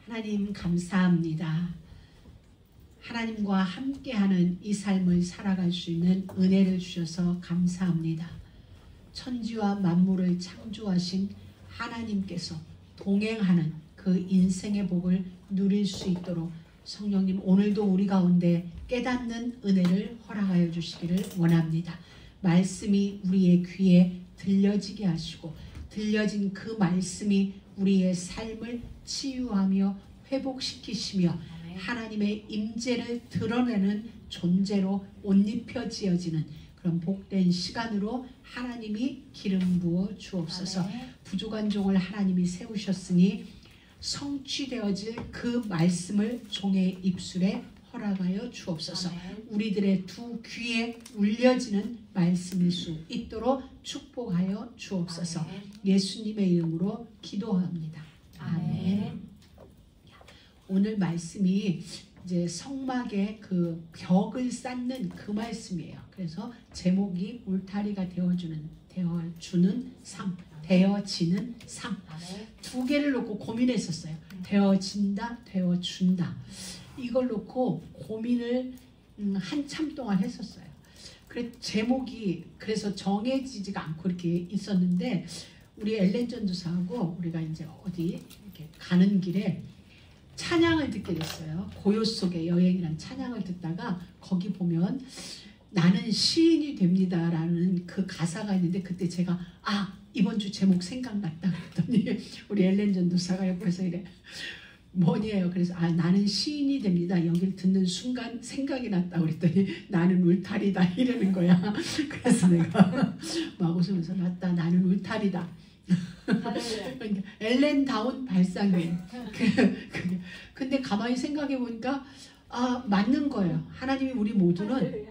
하나님 감사합니다. 하나님과 함께하는 이 삶을 살아갈 수 있는 은혜를 주셔서 감사합니다. 천지와 만물을 창조하신 하나님께서 동행하는 그 인생의 복을 누릴 수 있도록 성령님 오늘도 우리 가운데 깨닫는 은혜를 허락하여 주시기를 원합니다. 말씀이 우리의 귀에 들려지게 하시고 들려진 그 말씀이 우리의 삶을 치유하며 회복시키시며 하나님의 임재를 드러내는 존재로 옷 입혀지어지는 그런 복된 시간으로 하나님이 기름 부어 주옵소서. 부족한 종을 하나님이 세우셨으니 성취되어질 그 말씀을 종의 입술에 허락하여 주옵소서. 우리들의 두 귀에 울려지는 말씀일 수 있도록 축복하여 주옵소서. 예수님의 이름으로 기도합니다. 아멘. 오늘 말씀이 이제 성막의 그 벽을 쌓는 그 말씀이에요. 그래서 제목이 울타리가 되어주는 삶, 되어지는 삶. 두 개를 놓고 고민했었어요. 되어진다, 되어준다. 이걸 놓고 고민을 한참 동안 했었어요. 제목이 그래서 정해지지가 않고 이렇게 있었는데 우리 엘렌 전도사하고 우리가 이제 어디 이렇게 가는 길에 찬양을 듣게 됐어요. 고요 속의 여행이라는 찬양을 듣다가 거기 보면 나는 시인이 됩니다 라는 그 가사가 있는데 그때 제가 이번 주 제목 생각났다 그랬더니 우리 엘렌 전도사가 옆에서 이래 뭐니에요? 그래서 나는 시인이 됩니다. 여기를 듣는 순간 생각이 났다 그랬더니 나는 울타리다 이러는 거야. 그래서 내가 막 웃으면서 맞다 나는 울타리다. 그러니까 엘렌다운 발상이에요. 근데 가만히 생각해 보니까 맞는 거예요. 하나님이 우리 모두는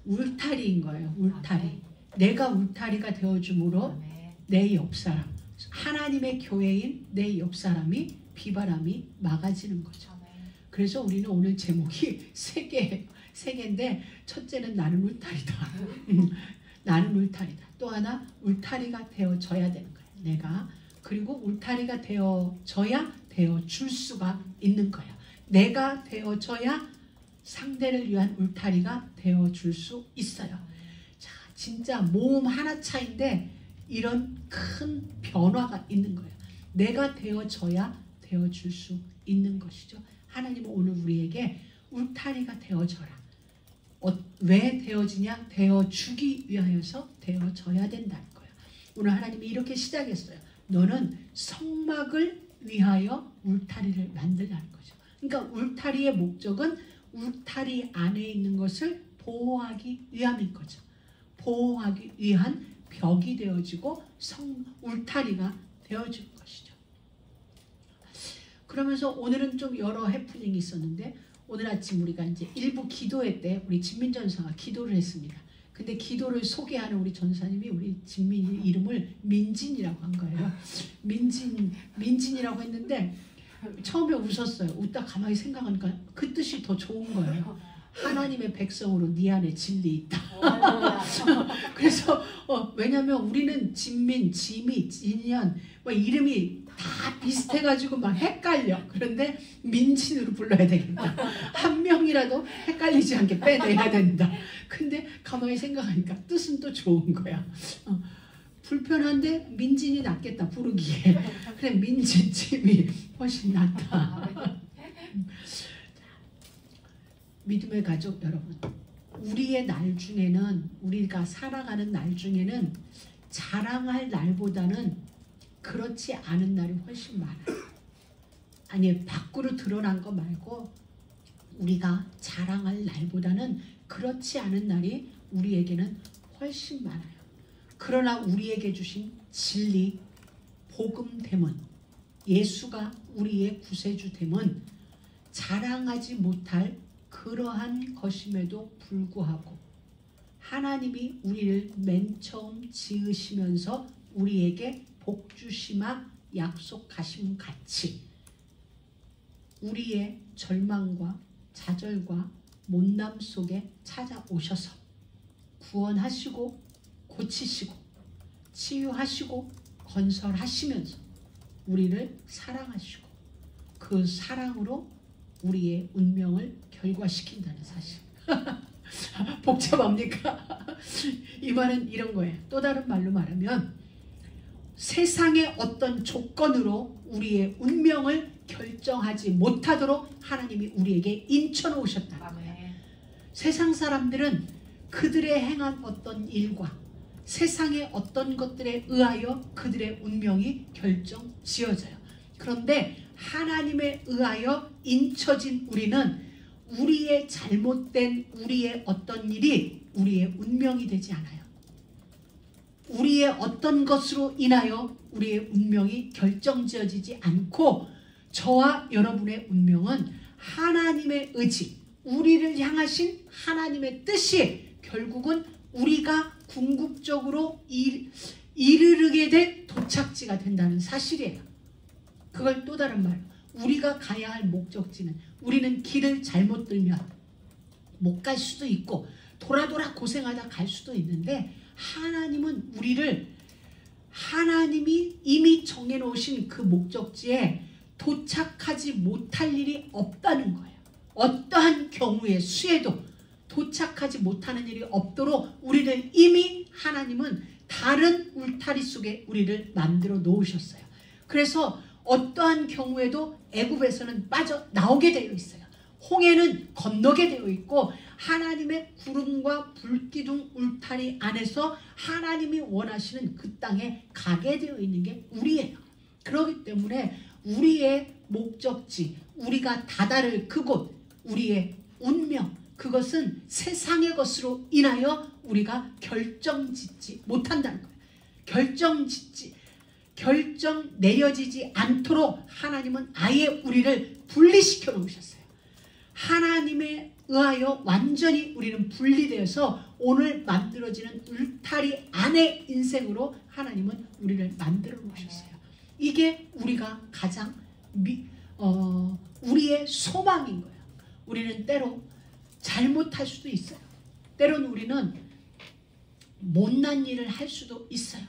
울타리인 거예요. 울타리. 내가 울타리가 되어줌으로 내 옆사람, 하나님의 교회인 내 옆사람이 비바람이 막아지는 거죠. 그래서 우리는 오늘 제목이 세 개인데 첫째는 나는 울타리다. 나는 울타리다. 또 하나 울타리가 되어져야 되는 거예요. 내가. 그리고 울타리가 되어져야 되어줄 수가 있는 거예요. 내가 되어져야 상대를 위한 울타리가 되어줄 수 있어요. 자, 진짜 모음 하나 차인데 이런 큰 변화가 있는 거예요. 내가 되어져야 되어줄 수 있는 것이죠. 하나님은 오늘 우리에게 울타리가 되어져라. 왜 되어지냐? 되어주기 위하여서 되어져야 된다는 거예요. 오늘 하나님이 이렇게 시작했어요. 너는 성막을 위하여 울타리를 만들라는 거죠. 그러니까 울타리의 목적은 울타리 안에 있는 것을 보호하기 위함인 거죠. 보호하기 위한 벽이 되어지고 울타리가 되어지는 것이죠. 그러면서 오늘은 좀 여러 해프닝이 있었는데 오늘 아침 우리가 이제 일부 기도회 때 우리 진민 전사가 기도를 했습니다. 근데 기도를 소개하는 우리 전사님이 우리 진민이 이름을 민진이라고 한 거예요. 민진이라고 했는데 처음에 웃었어요. 웃다 가만히 생각하니까 그 뜻이 더 좋은 거예요. 하나님의 백성으로 네 안에 진리 있다. 그래서 왜냐면 우리는 진민, 지미, 진현 뭐 이름이 다 비슷해가지고 막 헷갈려. 그런데 민진으로 불러야 되겠다. 한 명이라도 헷갈리지 않게 빼내야 된다. 근데 가만히 생각하니까 뜻은 또 좋은 거야. 불편한데 민진이 낫겠다 부르기에. 그래 민진, 지미 훨씬 낫다. 믿음의 가족 여러분, 우리의 날 중에는 우리가 살아가는 날 중에는 자랑할 날보다는 그렇지 않은 날이 훨씬 많아요. 아니 밖으로 드러난 거 말고 우리가 자랑할 날보다는 그렇지 않은 날이 우리에게는 훨씬 많아요. 그러나 우리에게 주신 진리, 복음됨은 예수가 우리의 구세주됨은 자랑하지 못할 그러한 것임에도 불구하고 하나님이 우리를 맨 처음 지으시면서 우리에게 복 주시마 약속하심 같이 우리의 절망과 좌절과 못남 속에 찾아오셔서 구원하시고 고치시고 치유하시고 건설하시면서 우리를 사랑하시고 그 사랑으로 우리의 운명을 결과시킨다는 사실. 복잡합니까? 이 말은 이런 거예요. 또 다른 말로 말하면 세상의 어떤 조건으로 우리의 운명을 결정하지 못하도록 하나님이 우리에게 인쳐놓으셨다는 거예요. 세상 사람들은 그들의 행한 어떤 일과 세상의 어떤 것들에 의하여 그들의 운명이 결정지어져요. 그런데 하나님에 의하여 인쳐진 우리는 우리의 잘못된 우리의 어떤 일이 우리의 운명이 되지 않아요. 우리의 어떤 것으로 인하여 우리의 운명이 결정지어지지 않고 저와 여러분의 운명은 하나님의 의지, 우리를 향하신 하나님의 뜻이 결국은 우리가 궁극적으로 이르게 될 도착지가 된다는 사실이에요. 그걸 또 다른 말로 우리가 가야 할 목적지는 우리는 길을 잘못 들면 못 갈 수도 있고 돌아 고생하다 갈 수도 있는데 하나님은 우리를 하나님이 이미 정해놓으신 그 목적지에 도착하지 못할 일이 없다는 거예요. 어떠한 경우의 수에도 도착하지 못하는 일이 없도록 우리를 이미 하나님은 다른 울타리 속에 우리를 만들어 놓으셨어요. 그래서 어떠한 경우에도 애굽에서는 빠져나오게 되어 있어요. 홍해는 건너게 되어 있고 하나님의 구름과 불기둥 울타리 안에서 하나님이 원하시는 그 땅에 가게 되어 있는 게 우리예요. 그렇기 때문에 우리의 목적지, 우리가 다다를 그곳, 우리의 운명, 그것은 세상의 것으로 인하여 우리가 결정짓지 못한다는 거예요. 결정 내려지지 않도록 하나님은 아예 우리를 분리시켜 놓으셨어요. 하나님에 의하여 완전히 우리는 분리되어서 오늘 만들어지는 울타리 안의 인생으로 하나님은 우리를 만들어 놓으셨어요. 이게 우리가 가장 우리의 소망인 거예요. 우리는 때로 잘못할 수도 있어요. 때로는 우리는 못난 일을 할 수도 있어요.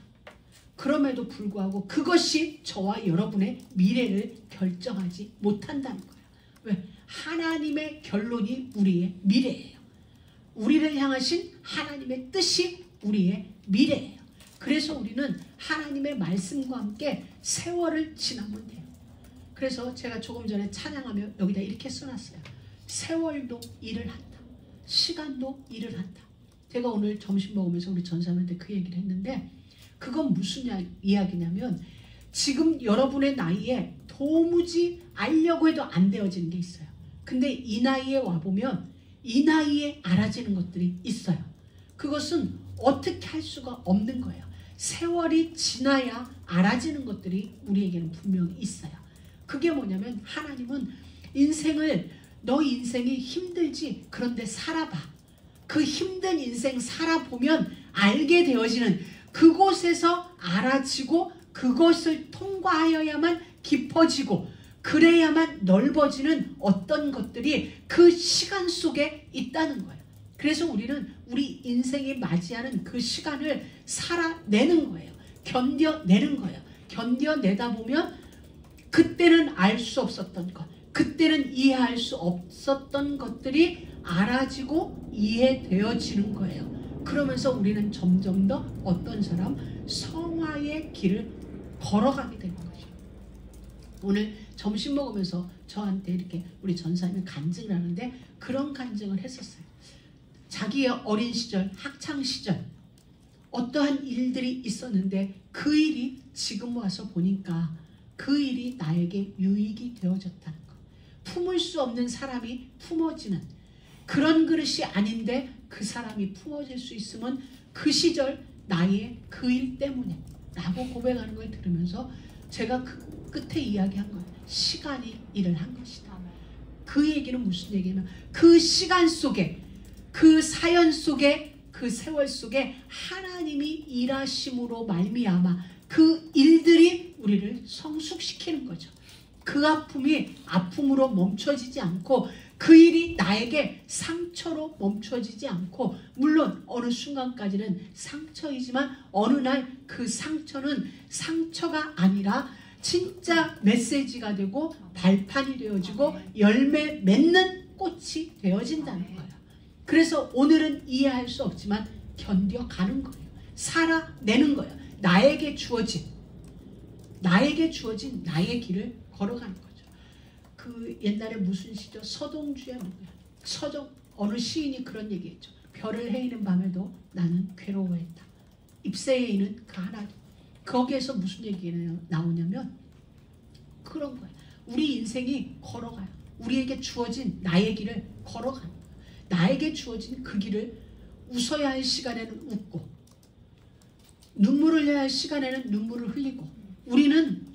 그럼에도 불구하고 그것이 저와 여러분의 미래를 결정하지 못한다는 거예요. 왜? 하나님의 결론이 우리의 미래예요. 우리를 향하신 하나님의 뜻이 우리의 미래예요. 그래서 우리는 하나님의 말씀과 함께 세월을 지나면 돼요. 그래서 제가 조금 전에 찬양하며 여기다 이렇게 써놨어요. 세월도 일을 한다. 시간도 일을 한다. 제가 오늘 점심 먹으면서 우리 전사님한테 그 얘기를 했는데 그건 무슨 이야기냐면 지금 여러분의 나이에 도무지 알려고 해도 안 되어지는 게 있어요. 근데 이 나이에 와보면 이 나이에 알아지는 것들이 있어요. 그것은 어떻게 할 수가 없는 거예요. 세월이 지나야 알아지는 것들이 우리에게는 분명히 있어요. 그게 뭐냐면 하나님은 너 인생이 힘들지? 그런데 살아봐. 그 힘든 인생 살아보면 알게 되어지는 그곳에서 알아지고 그것을 통과하여야만 깊어지고 그래야만 넓어지는 어떤 것들이 그 시간 속에 있다는 거예요. 그래서 우리는 우리 인생이 맞이하는 그 시간을 살아내는 거예요. 견뎌내는 거예요. 견뎌내다 보면 그때는 알 수 없었던 것, 그때는 이해할 수 없었던 것들이 알아지고 이해되어지는 거예요. 그러면서 우리는 점점 더 어떤 사람? 성화의 길을 걸어가게 되는 거죠. 오늘 점심 먹으면서 저한테 이렇게 우리 전사님이 간증을 하는데 그런 간증을 했었어요. 자기의 어린 시절, 학창 시절 어떠한 일들이 있었는데 그 일이 지금 와서 보니까 그 일이 나에게 유익이 되어졌다는 것. 품을 수 없는 사람이 품어지는 그런 그릇이 아닌데 그 사람이 품어질 수 있으면 그 시절 나의 그 일 때문에 라고 고백하는 걸 들으면서 제가 그 끝에 이야기한 거예요. 시간이 일을 한 것이다. 그 얘기는 무슨 얘기냐면 그 시간 속에 그 사연 속에 그 세월 속에 하나님이 일하심으로 말미암아 그 일들이 우리를 성숙시키는 거죠. 그 아픔이 아픔으로 멈춰지지 않고 그 일이 나에게 상처로 멈춰지지 않고 물론 어느 순간까지는 상처이지만 어느 날 그 상처는 상처가 아니라 진짜 메시지가 되고 발판이 되어지고 열매 맺는 꽃이 되어진다는 거예요. 그래서 오늘은 이해할 수 없지만 견뎌가는 거예요. 살아내는 거예요. 나에게 주어진 나의 길을 걸어가는 거죠. 그 옛날에 무슨 시죠? 서동주야 뭐야? 어느 시인이 그런 얘기했죠. 별을 헤이는 밤에도 나는 괴로워했다. 입새에 그 하나도. 거기에서 무슨 얘기가 나오냐면 그런 거예요. 우리 인생이 걸어가요. 우리에게 주어진 나의 길을 걸어가는 거예요. 나에게 주어진 그 길을 웃어야 할 시간에는 웃고 눈물을 흘려야 할 시간에는 눈물을 흘리고 우리는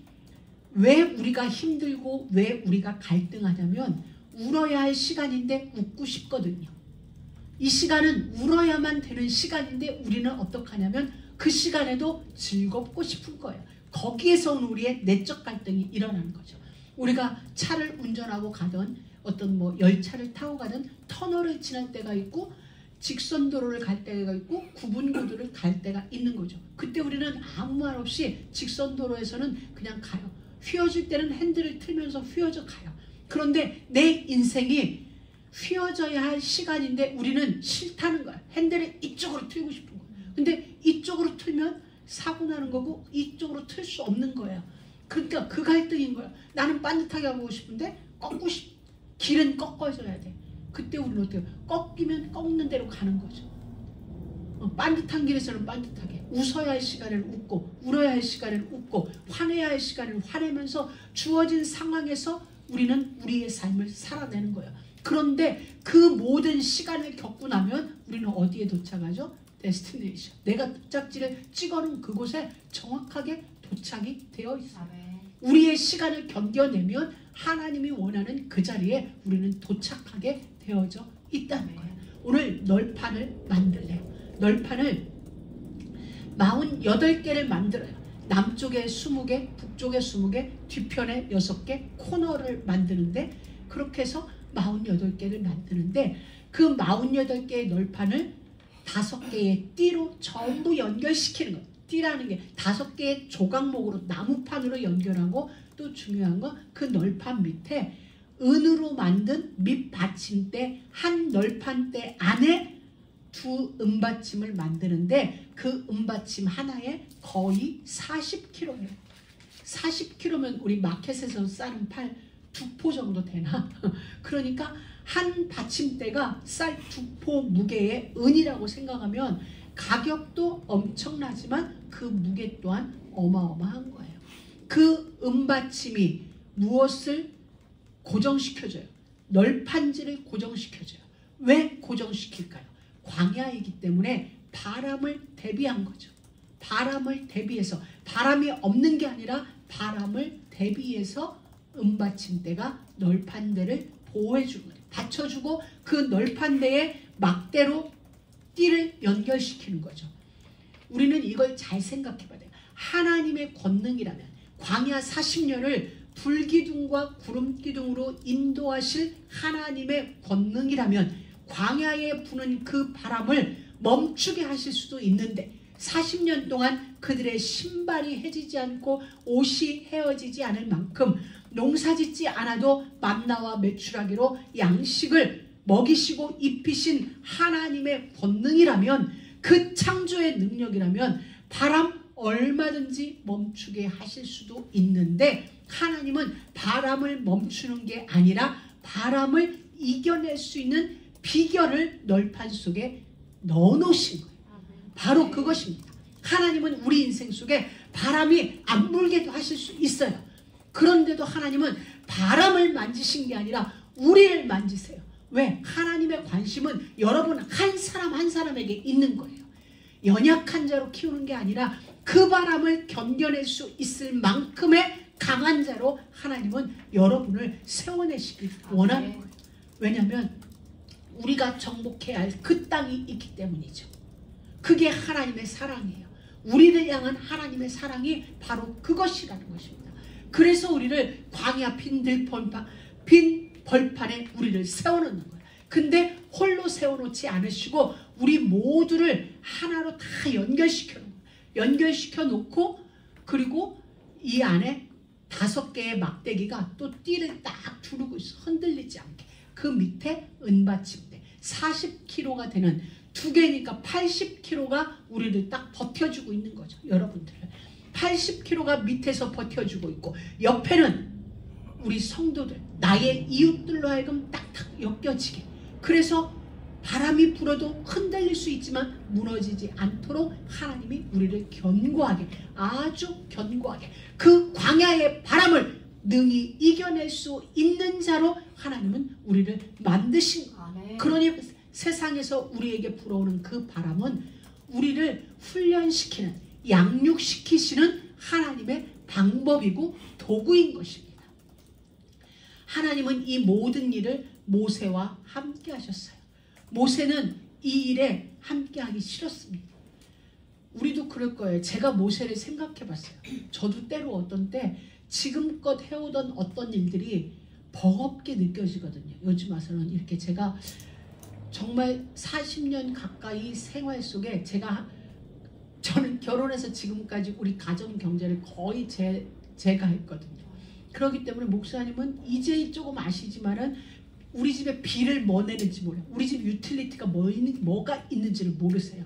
왜 우리가 힘들고 왜 우리가 갈등하냐면 울어야 할 시간인데 웃고 싶거든요. 이 시간은 울어야만 되는 시간인데 우리는 어떻게 하냐면 그 시간에도 즐겁고 싶은 거예요. 거기에서 우리의 내적 갈등이 일어나는 거죠. 우리가 차를 운전하고 가던 어떤 뭐 열차를 타고 가든 터널을 지날 때가 있고 직선도로를 갈 때가 있고 구분고도를 갈 때가 있는 거죠. 그때 우리는 아무 말 없이 직선도로에서는 그냥 가요. 휘어질 때는 핸들을 틀면서 휘어져 가요. 그런데 내 인생이 휘어져야 할 시간인데 우리는 싫다는 거야. 핸들을 이쪽으로 틀고 싶은 거야. 근데 이쪽으로 틀면 사고 나는 거고 이쪽으로 틀 수 없는 거예요. 그러니까 그 갈등인 거야. 나는 반듯하게 하고 싶은데 길은 꺾어져야 돼. 그때 우리는 어떻게 해요? 꺾이면 꺾는 대로 가는 거죠. 반듯한 길에서는 반듯하게 웃어야 할 시간에는 웃고 울어야 할 시간에는 웃고 화내야 할 시간에는 화내면서 주어진 상황에서 우리는 우리의 삶을 살아내는 거예요. 그런데 그 모든 시간을 겪고 나면 우리는 어디에 도착하죠? 데스티네이션. 내가 도착지를 찍어놓은 그곳에 정확하게 도착이 되어 있어요. 우리의 시간을 견뎌내면 하나님이 원하는 그 자리에 우리는 도착하게 되어져 있다는 거예요. 오늘 널판을 만들래요. 널판을 48개를 만들어요. 남쪽에 20개, 북쪽에 20개, 뒤편에 6개 코너를 만드는데 그렇게 해서 48개를 만드는데 그 48개의 널판을 5개의 띠로 전부 연결시키는 거예요. 띠라는 게 5개의 조각목으로 나무판으로 연결하고 또 중요한 건 그 널판 밑에 은으로 만든 밑받침대 한 널판대 안에 2 은받침을 만드는데 그 은받침 하나에 거의 40kg예요. 40kg면 우리 마켓에서 싸는 팔 2포 정도 되나? 그러니까 한 받침대가 쌀 2포 무게의 은이라고 생각하면 가격도 엄청나지만 그 무게 또한 어마어마한 거예요. 그 은받침이 무엇을 고정시켜줘요? 널판지를 고정시켜줘요. 왜 고정시킬까요? 광야이기 때문에 바람을 대비한 거죠. 바람을 대비해서 바람이 없는 게 아니라 바람을 대비해서 은받침대가 널판대를 보호해주고 받쳐주고 그 널판대에 막대로 띠를 연결시키는 거죠. 우리는 이걸 잘 생각해 봐야 돼요. 하나님의 권능이라면 광야 40년을 불기둥과 구름기둥으로 인도하실 하나님의 권능이라면 광야에 부는 그 바람을 멈추게 하실 수도 있는데 40년 동안 그들의 신발이 해지지 않고 옷이 헤어지지 않을 만큼 농사짓지 않아도 만나와 메추라기로 양식을 먹이시고 입히신 하나님의 권능이라면 그 창조의 능력이라면 바람 얼마든지 멈추게 하실 수도 있는데 하나님은 바람을 멈추는 게 아니라 바람을 이겨낼 수 있는 비결을 널판 속에 넣어놓으신 거예요. 바로 그것입니다. 하나님은 우리 인생 속에 바람이 안 불게도 하실 수 있어요. 그런데도 하나님은 바람을 만지신 게 아니라 우리를 만지세요. 왜? 하나님의 관심은 여러분 한 사람 한 사람에게 있는 거예요. 연약한 자로 키우는 게 아니라 그 바람을 견뎌낼 수 있을 만큼의 강한 자로 하나님은 여러분을 세워내시길 원하는 거예요. 왜냐하면 우리가 정복해야 할 그 땅이 있기 때문이죠. 그게 하나님의 사랑이에요. 우리를 향한 하나님의 사랑이 바로 그것이라는 것입니다. 그래서 우리를 광야 빈 벌판에 우리를 세워놓는 거예요. 근데 홀로 세워놓지 않으시고 우리 모두를 하나로 다 연결시켜 놓고 그리고 이 안에 5개의 막대기가 또 띠를 딱 두르고 있어. 흔들리지 않게. 그 밑에 은받침대 40kg가 되는 2개니까 80kg가 우리를 딱 버텨주고 있는 거죠. 여러분들은 80kg가 밑에서 버텨주고 있고, 옆에는 우리 성도들, 나의 이웃들로 하여금 딱딱 엮여지게. 그래서 바람이 불어도 흔들릴 수 있지만 무너지지 않도록 하나님이 우리를 견고하게, 아주 견고하게 그 광야의 바람을 능히 이겨낼 수 있는 자로 하나님은 우리를 만드신 거예요. 그러니 세상에서 우리에게 불어오는 그 바람은 우리를 훈련시키는, 양육시키시는 하나님의 방법이고 도구인 것입니다. 하나님은 이 모든 일을 모세와 함께 하셨어요. 모세는 이 일에 함께하기 싫었습니다. 우리도 그럴 거예요. 제가 모세를 생각해 봤어요. 저도 때로 어떤 때 지금껏 해오던 어떤 일들이 버겁게 느껴지거든요. 요즘 와서는 이렇게 제가 정말 40년 가까이 생활 속에 저는 결혼해서 지금까지 우리 가정 경제를 거의 제가 했거든요. 그렇기 때문에 목사님은 이제 조금 아시지만은 우리 집에 비를 뭐 내는지 몰라요. 우리 집 유틸리티가 뭐가 있는지를 모르세요.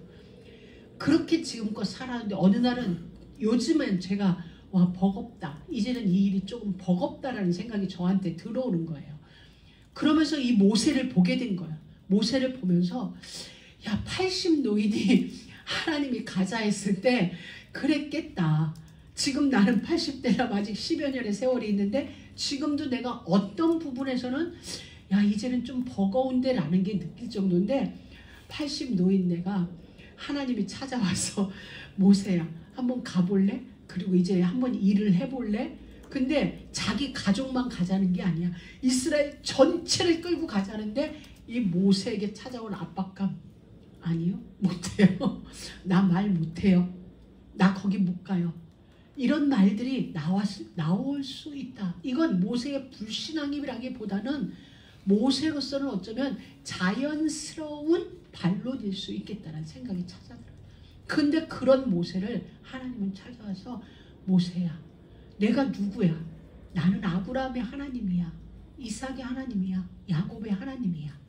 그렇게 지금껏 살았는데 어느 날은 요즘엔 제가 와 버겁다. 이제는 이 일이 조금 버겁다라는 생각이 저한테 들어오는 거예요. 그러면서 이 모세를 보게 된 거예요. 모세를 보면서 야 80 노인이 하나님이 가자 했을 때 그랬겠다. 지금 나는 80대라 아직 10여 년의 세월이 있는데 지금도 내가 어떤 부분에서는 야 이제는 좀 버거운데 라는 게 느낄 정도인데 80 노인 내가 하나님이 찾아와서 모세야 한번 가볼래? 그리고 이제 한번 일을 해볼래? 근데 자기 가족만 가자는 게 아니야. 이스라엘 전체를 끌고 가자는데 이 모세에게 찾아온 압박감. 아니요 못해요. 나 말 못해요. 나 거기 못 가요. 이런 말들이 나올 수 있다. 이건 모세의 불신앙이라기보다는 모세로서는 어쩌면 자연스러운 반론일 수 있겠다는 생각이 찾아들어요. 근데 그런 모세를 하나님은 찾아와서 모세야 내가 누구야? 나는 아브라함의 하나님이야. 이삭의 하나님이야. 야곱의 하나님이야.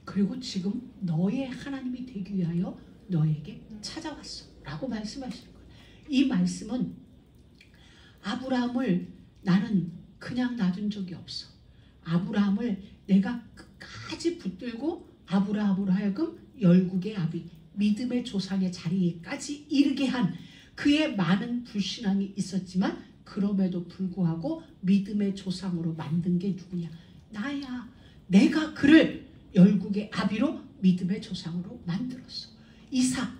그리고 지금 너의 하나님이 되기 위하여 너에게 찾아왔어 라고 말씀하시는 거예요. 이 말씀은 아브라함을 나는 그냥 놔둔 적이 없어. 아브라함을 내가 끝까지 붙들고 아브라함으로 하여금 열국의 아비, 믿음의 조상의 자리에까지 이르게 한 그의 많은 불신앙이 있었지만 그럼에도 불구하고 믿음의 조상으로 만든 게 누구냐? 나야. 내가 그를 열국의 아비로 믿음의 조상으로 만들었어. 이삭.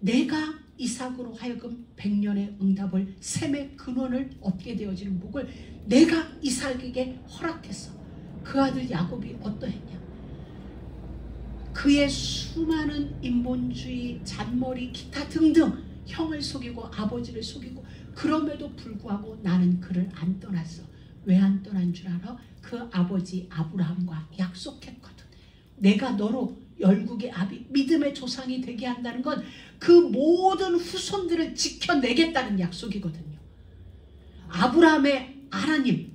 내가 이삭으로 하여금 100년의 응답을 셈의 근원을 얻게 되어지는 복을 내가 이삭에게 허락했어. 그 아들 야곱이 어떠했냐? 그의 수많은 인본주의, 잔머리, 기타 등등 형을 속이고 아버지를 속이고 그럼에도 불구하고 나는 그를 안 떠났어. 왜 안 떠난 줄 알아? 그 아버지 아브라함과 약속했거든. 내가 너로 열국의 아비, 믿음의 조상이 되게 한다는 건 그 모든 후손들을 지켜내겠다는 약속이거든요. 아브라함의 하나님,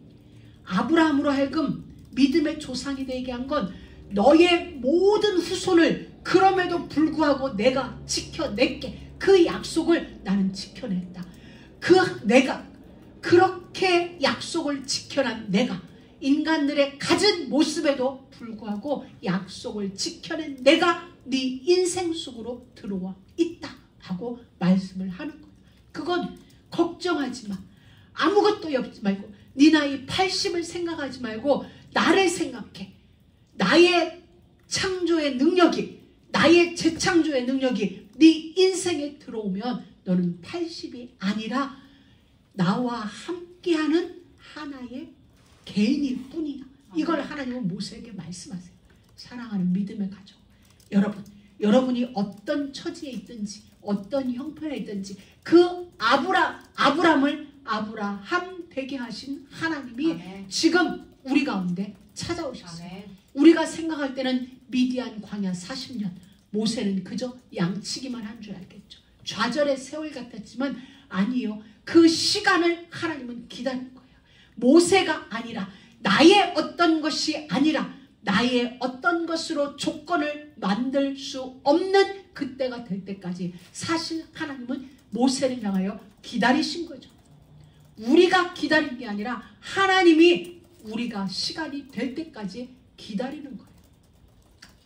아브라함으로 하여금 믿음의 조상이 되게 한 건 너의 모든 후손을 그럼에도 불구하고 내가 지켜낼게. 그 약속을 나는 지켜냈다. 내가 그렇게 약속을 지켜난 내가 인간들의 가진 모습에도 불구하고 약속을 지켜낸 내가 네 인생 속으로 들어와 있다 하고 말씀을 하는 거예요. 그건 걱정하지 마. 아무것도 엮지 말고 네 나이 80을 생각하지 말고 나를 생각해. 나의 창조의 능력이, 나의 재창조의 능력이 네 인생에 들어오면 너는 80이 아니라 나와 함께하는 하나의 개인일 뿐이야. 이걸 하나님은 모세에게 말씀하세요. 사랑하는 믿음의 가족 여러분이 어떤 처지에 있든지 어떤 형편에 있든지 그 아브라함을 아브라함 되게 하신 하나님이 아멘. 지금 우리 가운데 찾아오셨어요. 아멘. 우리가 생각할 때는 미디안 광야 40년 모세는 그저 양치기만 한 줄 알겠죠. 좌절의 세월 같았지만 아니요. 그 시간을 하나님은 기다린 거예요. 모세가 아니라, 나의 어떤 것이 아니라 나의 어떤 것으로 조건을 만들 수 없는 그때가 될 때까지 사실 하나님은 모세를 향하여 기다리신 거죠. 우리가 기다린 게 아니라 하나님이 우리가 시간이 될 때까지 기다리는 거예요.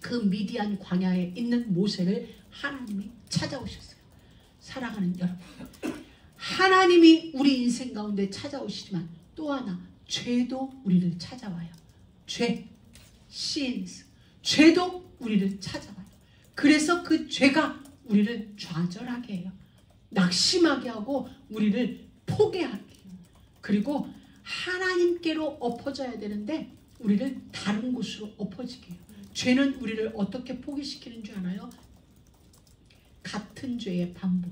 그 미디안 광야에 있는 모세를 하나님이 찾아오셨어요. 사랑하는 여러분, 하나님이 우리 인생 가운데 찾아오시지만 또 하나, 죄도 우리를 찾아와요. 죄, sins, 죄도 우리를 찾아와요. 그래서 그 죄가 우리를 좌절하게 해요. 낙심하게 하고 우리를 포기하게 해요. 그리고 하나님께로 엎어져야 되는데 우리를 다른 곳으로 엎어지게 해요. 죄는 우리를 어떻게 포기시키는 줄 아나요? 같은 죄의 반복.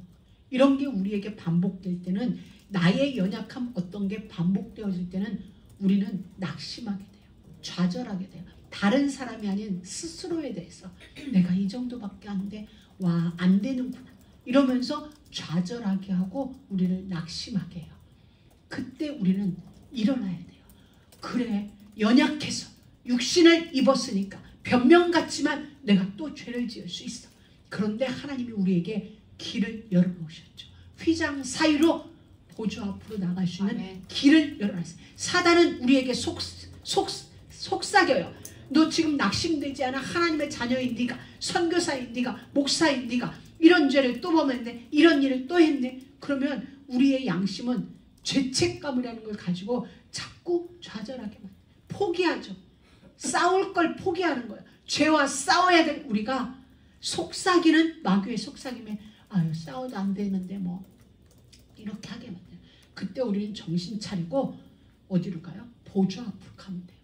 이런 게 우리에게 반복될 때는, 나의 연약함 어떤 게 반복되어질 때는 우리는 낙심하게 돼요. 좌절하게 돼요. 다른 사람이 아닌 스스로에 대해서 내가 이 정도밖에 안 돼. 와, 안 되는구나. 이러면서 좌절하게 하고 우리를 낙심하게 해요. 그때 우리는 일어나야 돼요. 그래, 연약해서 육신을 입었으니까 변명 같지만 내가 또 죄를 지을 수 있어. 그런데 하나님이 우리에게 길을 열어놓으셨죠. 휘장 사이로 보좌 앞으로 나갈 수 있는 길을 열어놨어요. 사단은 우리에게 속삭여요. 너 지금 낙심되지 않아? 하나님의 자녀인 네가, 선교사인 네가, 목사인 네가 이런 죄를 또 범했네, 이런 일을 또 했네. 그러면 우리의 양심은 죄책감이라는 걸 가지고 자꾸 좌절하게 만들어요. 포기하죠. 싸울 걸 포기하는 거예요. 죄와 싸워야 될 우리가 속삭이는 마귀의 속삭임에 아유, 싸워도 안 되는데 뭐 이렇게 하게 만들어요. 그때 우리는 정신 차리고 어디로 가요? 보좌 앞으로 가면 돼요.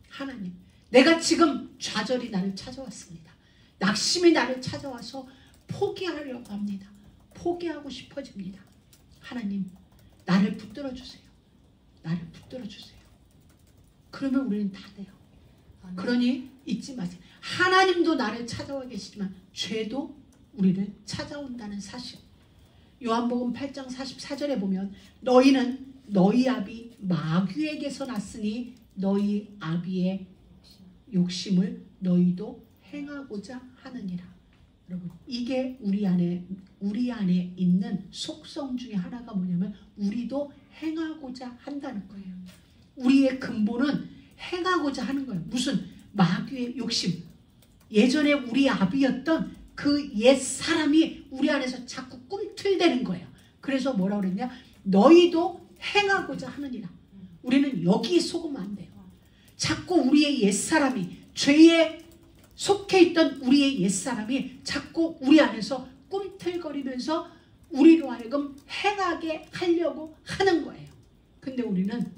하나님, 내가 지금 좌절이 나를 찾아왔습니다. 낙심이 나를 찾아와서 포기하려고 합니다. 포기하고 싶어집니다. 하나님, 나를 붙들어 주세요. 나를 붙들어 주세요. 그러면 우리는 다 돼요. 그러니 잊지 마세요. 하나님도 나를 찾아와 계시지만 죄도 우리를 찾아온다는 사실. 요한복음 8장 44절에 보면 너희는 너희 아비 마귀에게서 났으니 너희 아비의 욕심을 너희도 행하고자 하느니라. 여러분, 이게 우리 안에 있는 속성 중에 하나가 뭐냐면 우리도 행하고자 한다는 거예요. 우리의 근본은 행하고자 하는 거예요. 무슨 마귀의 욕심. 예전에 우리 아비였던 그 옛 사람이 우리 안에서 자꾸 꿈틀대는 거예요. 그래서 뭐라고 그랬냐? 너희도 행하고자 하느니라. 우리는 여기에 속으면 안 돼요. 자꾸 우리의 옛 사람이, 죄에 속해 있던 우리의 옛 사람이 자꾸 우리 안에서 꿈틀거리면서 우리로 하여금 행하게 하려고 하는 거예요. 근데 우리는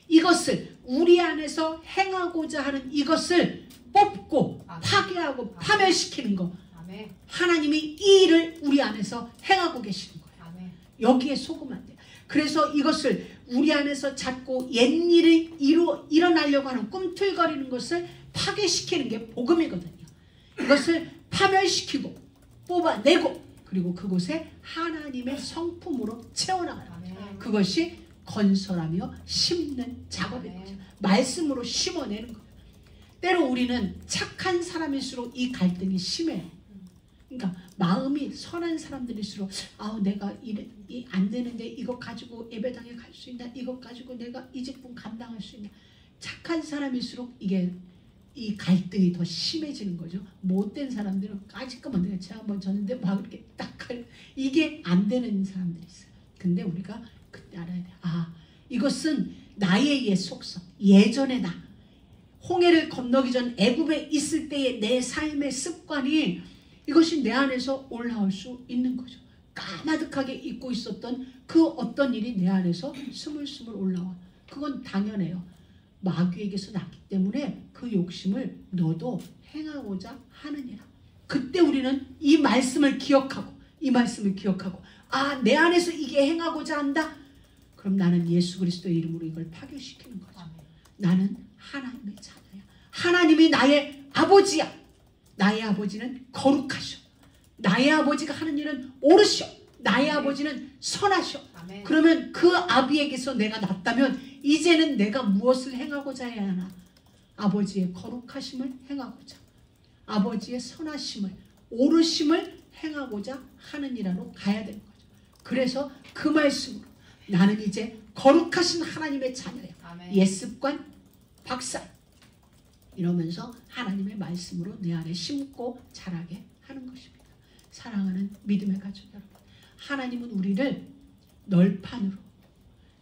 이것을, 우리 안에서 행하고자 하는 이것을 뽑고 파괴하고 파멸시키는 거. 하나님이 이 일을 우리 안에서 행하고 계시는 거예요. 여기에 속으면 안 돼요. 그래서 이것을 우리 안에서 자꾸 옛일이 일어나려고 하는 꿈틀거리는 것을 파괴시키는 게 복음이거든요. 이것을 파멸시키고 뽑아내고 그리고 그곳에 하나님의 성품으로 채워나가는, 그것이 건설하며 심는 작업인 거죠. 말씀으로 심어내는 거예요. 때로 우리는 착한 사람일수록 이 갈등이 심해요. 그러니까 마음이 선한 사람들일수록 내가 안 되는데 이거 가지고 예배당에 갈 수 있나? 이거 가지고 내가 이 직분 감당할 수 있나? 착한 사람일수록 이 갈등이 더 심해지는 거죠. 못된 사람들은 까짓거만 내가 죄 한번 졌는데 막 이렇게 이게 안 되는 사람들이 있어요. 근데 우리가 그때 알아야 돼. 이것은 나의 옛 속성, 예전의 나. 홍해를 건너기 전 애굽에 있을 때의 내 삶의 습관이 이것이 내 안에서 올라올 수 있는 거죠. 까마득하게 잊고 있었던 그 어떤 일이 내 안에서 스물스물 올라와. 그건 당연해요. 마귀에게서 났기 때문에 그 욕심을 너도 행하고자 하느니라. 그때 우리는 이 말씀을 기억하고 내 안에서 이게 행하고자 한다. 그럼 나는 예수 그리스도의 이름으로 이걸 파괴시키는 거죠. 나는 하나님의 자녀야. 하나님이 나의 아버지야. 나의 아버지는 거룩하셔. 나의 아버지가 하는 일은 옳으셔. 나의 아버지는 선하셔. 아멘. 그러면 그 아비에게서 내가 났다면 이제는 내가 무엇을 행하고자 해야 하나? 아버지의 거룩하심을 행하고자, 아버지의 선하심을, 오르심을 행하고자 하느니라로 가야 되는 거죠. 그래서 그 말씀으로 나는 이제 거룩하신 하나님의 자녀야. 아멘. 예습관 박살 이러면서 하나님의 말씀으로 내 안에 심고 자라게 하는 것입니다. 사랑하는 믿음의 가족 여러분, 하나님은 우리를 널판으로,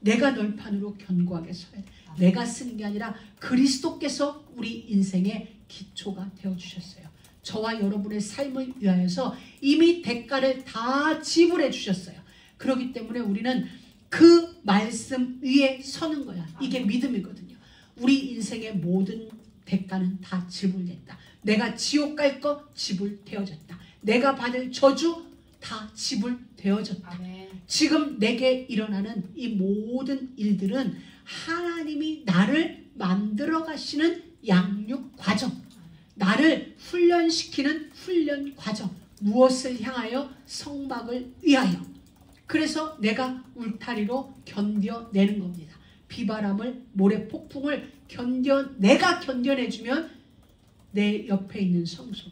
내가 널판으로 견고하게 서야 돼. 내가 쓰는 게 아니라 그리스도께서 우리 인생의 기초가 되어주셨어요. 저와 여러분의 삶을 위하여서 이미 대가를 다 지불해 주셨어요. 그렇기 때문에 우리는 그 말씀 위에 서는 거야. 이게 믿음이거든요. 우리 인생의 모든 대가는 다 지불됐다. 내가 지옥 갈 거 지불되어졌다. 내가 받을 저주 다 지불되어졌다. 아멘. 지금 내게 일어나는 이 모든 일들은 하나님이 나를 만들어 가시는 양육 과정, 나를 훈련시키는 훈련 과정, 무엇을 향하여? 성막을 위하여. 그래서 내가 울타리로 견뎌내는 겁니다. 비바람을, 모래 폭풍을 내가 견뎌내주면 내 옆에 있는 성소,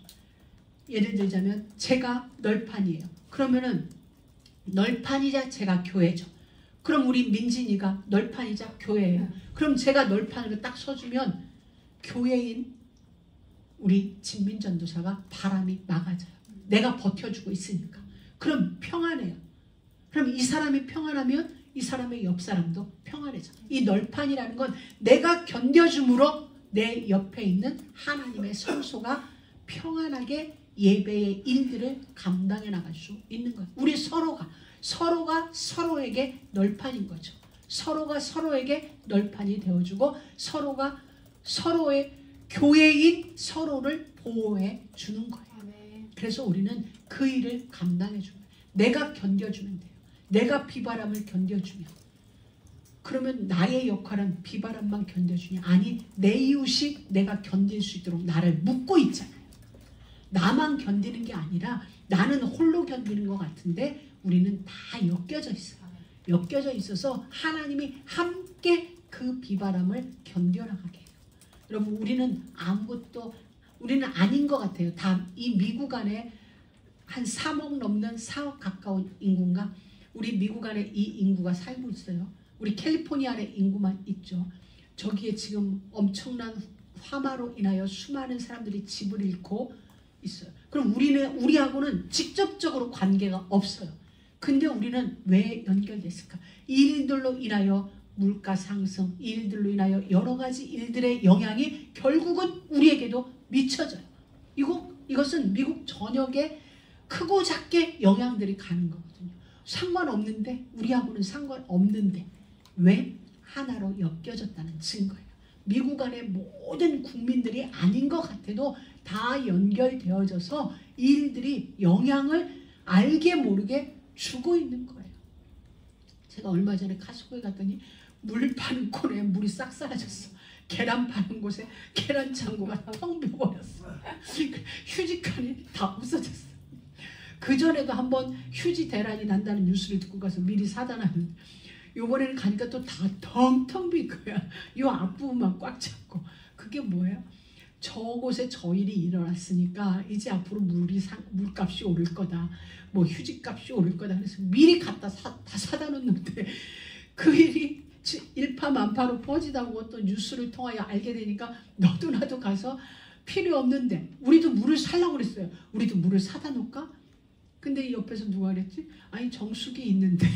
예를 들자면 제가 널판이에요. 그러면은 널판이자 제가 교회죠. 그럼 우리 민진이가 널판이자 교회예요. 그럼 제가 널판으로 딱 서주면 교회인 우리 진민전도사가 바람이 막아져요. 내가 버텨주고 있으니까. 그럼 평안해요. 그럼 이 사람이 평안하면 이 사람의 옆 사람도 평안해져. 이 널판이라는 건 내가 견뎌줌으로 내 옆에 있는 하나님의 성소가 평안하게 예배의 일들을 감당해 나갈 수 있는 거예요. 우리 서로가 서로에게 널판인 거죠. 서로가 서로에게 널판이 되어주고 서로가 서로의 교회인 서로를 보호해 주는 거예요. 그래서 우리는 그 일을 감당해 주는 거예요. 내가 견뎌주면 돼요. 내가 비바람을 견뎌주면, 그러면 나의 역할은 비바람만 견뎌주냐? 아니, 내 이웃이 내가 견딜 수 있도록 나를 묶고 있잖아요. 나만 견디는 게 아니라 나는 홀로 견디는 것 같은데 우리는 다 엮여져 있어요. 엮여져 있어서 하나님이 함께 그 비바람을 견뎌나가게 해요. 여러분, 우리는 아닌 것 같아요. 다 이 미국 안에 한 3억 넘는 4억 가까운 인구인가? 우리 미국 안에 이 인구가 살고 있어요. 우리 캘리포니아 안에 인구만 있죠. 저기에 지금 엄청난 화마로 인하여 수많은 사람들이 집을 잃고 있어요. 그럼 우리하고는 직접적으로 관계가 없어요. 근데 우리는 왜 연결됐을까? 이 일들로 인하여 물가 상승, 이 일들로 인하여 여러 가지 일들의 영향이 결국은 우리에게도 미쳐져요. 이것은 미국 전역에 크고 작게 영향들이 가는 거거든요. 상관없는데, 우리하고는 상관없는데 왜? 하나로 엮여졌다는 증거예요. 미국 안의 모든 국민들이 아닌 것 같아도 다 연결되어져서 이 일들이 영향을 알게 모르게 주고 있는 거예요. 제가 얼마 전에 카스코에 갔더니 물 파는 코너에 물이 싹 사라졌어. 계란 파는 곳에 계란 창고가 텅 비어버렸어. 휴지칸이 다 없어졌어. 그전에도 한번 휴지 대란이 난다는 뉴스를 듣고 가서 미리 사다 놨는데 요번에는 가니까 또 다 텅텅 빈 거야. 요 앞부분만 꽉 찼고. 그게 뭐예요? 저곳에 저 일이 일어났으니까 이제 앞으로 물값이 오를 거다. 뭐 휴지값이 오를 거다. 그래서 미리 갖다 다 사다 놓는데 그 일이 일파만파로 퍼지다고 또 뉴스를 통하여 알게 되니까 너도 나도 가서 필요 없는데 우리도 물을 사려고 그랬어요. 우리도 물을 사다 놓을까? 근데 옆에서 누가 그랬지? 아니, 정수기 있는데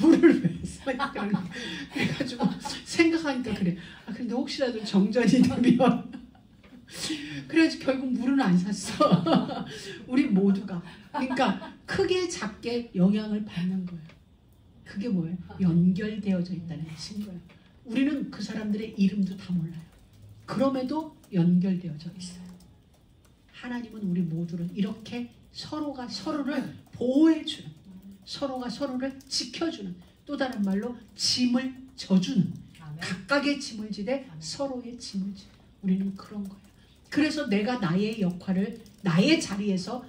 물을 왜 사니까. 그래가지고 생각하니까 그래. 근데 혹시라도 정전이 되면 그래가지고 결국 물은 안 샀어. 우리 모두가. 그러니까 크게 작게 영향을 받는 거예요. 그게 뭐예요? 연결되어져 있다는 증거예요. 우리는 그 사람들의 이름도 다 몰라요. 그럼에도 연결되어져 있어요. 하나님은 우리 모두를 이렇게 서로가 서로를 보호해주는, 서로가 서로를 지켜주는, 또 다른 말로 짐을 져주는, 각각의 짐을 지되 서로의 짐을 지는, 우리는 그런 거예요. 그래서 내가 나의 역할을, 나의 자리에서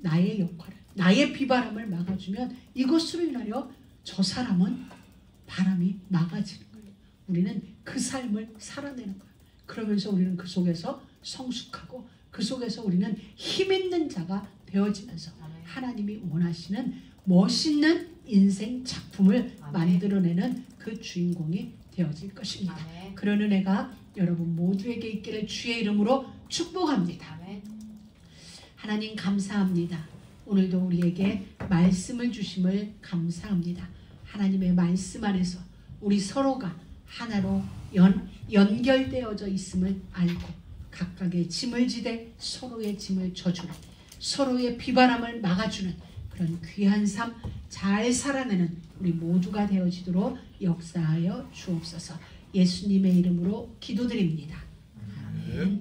나의 역할을, 나의 비바람을 막아주면 이것으로 인하여 저 사람은 바람이 막아지는 거예요. 우리는 그 삶을 살아내는 거예요. 그러면서 우리는 그 속에서 성숙하고 그 속에서 우리는 힘있는 자가 되어지면서 하나님이 원하시는 멋있는 인생 작품을 만들어내는 그 주인공이 되어질 것입니다. 그런 은혜가 여러분 모두에게 있기를 주의 이름으로 축복합니다. 하나님 감사합니다. 오늘도 우리에게 말씀을 주심을 감사합니다. 하나님의 말씀 안에서 우리 서로가 하나로 연결되어져 있음을 알고 각각의 짐을 지되 서로의 짐을 져주는, 서로의 비바람을 막아주는 그런 귀한 삶 잘 살아내는 우리 모두가 되어지도록 역사하여 주옵소서. 예수님의 이름으로 기도드립니다. 아멘.